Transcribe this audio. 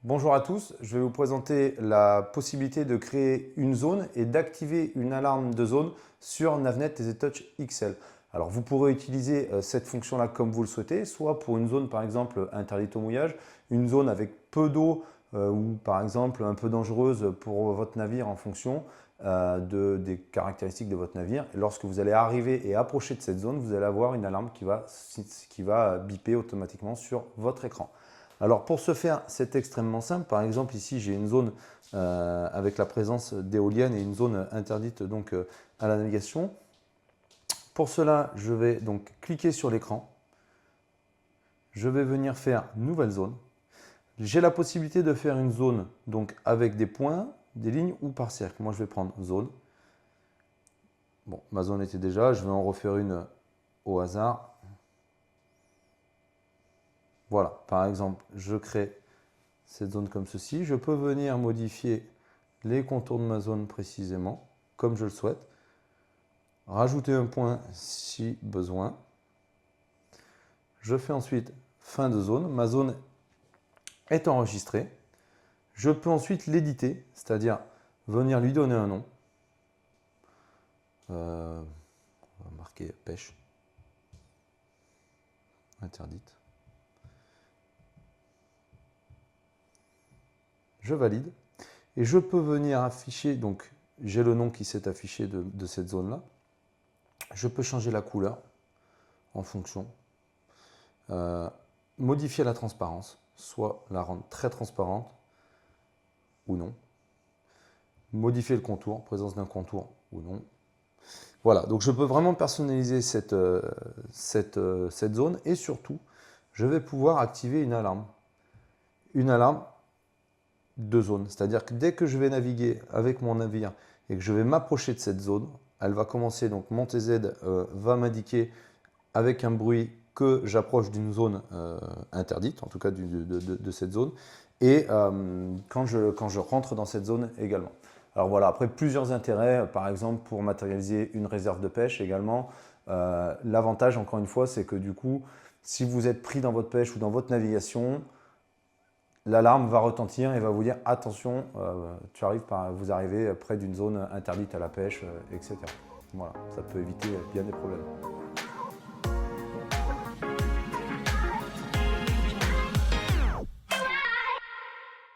Bonjour à tous, je vais vous présenter la possibilité de créer une zone et d'activer une alarme de zone sur Navnet EasyTouch XL. Alors vous pourrez utiliser cette fonction-là comme vous le souhaitez, soit pour une zone par exemple interdite au mouillage, une zone avec peu d'eau ou par exemple un peu dangereuse pour votre navire en fonction des caractéristiques de votre navire. Et lorsque vous allez arriver et approcher de cette zone, vous allez avoir une alarme qui va biper automatiquement sur votre écran. Alors pour ce faire, c'est extrêmement simple. Par exemple, ici, j'ai une zone avec la présence d'éoliennes et une zone interdite donc, à la navigation. Pour cela, je vais donc cliquer sur l'écran. Je vais venir faire nouvelle zone. J'ai la possibilité de faire une zone donc, avec des points, des lignes ou par cercle. Moi, je vais prendre zone. Bon, ma zone était déjà, je vais en refaire une au hasard. Voilà, par exemple, je crée cette zone comme ceci. Je peux venir modifier les contours de ma zone précisément, comme je le souhaite. Rajouter un point si besoin. Je fais ensuite fin de zone. Ma zone est enregistrée. Je peux ensuite l'éditer, c'est-à-dire venir lui donner un nom. On va marquer pêche interdite. Je valide. Et je peux venir afficher, donc j'ai le nom qui s'est affiché de cette zone-là. Je peux changer la couleur en fonction. Modifier la transparence, soit la rendre très transparente ou non. Modifier le contour, présence d'un contour ou non. Voilà, donc je peux vraiment personnaliser cette zone et surtout, je vais pouvoir activer une alarme. Une alarme de zone, c'est-à-dire que dès que je vais naviguer avec mon navire et que je vais m'approcher de cette zone, elle va commencer, donc mon TZ va m'indiquer avec un bruit que j'approche d'une zone interdite, en tout cas de cette zone, et quand je rentre dans cette zone également. Alors voilà, après plusieurs intérêts, par exemple pour matérialiser une réserve de pêche également. L'avantage, encore une fois, c'est que du coup, si vous êtes pris dans votre pêche ou dans votre navigation, l'alarme va retentir et va vous dire attention, vous arrivez près d'une zone interdite à la pêche, etc. Voilà, ça peut éviter bien des problèmes.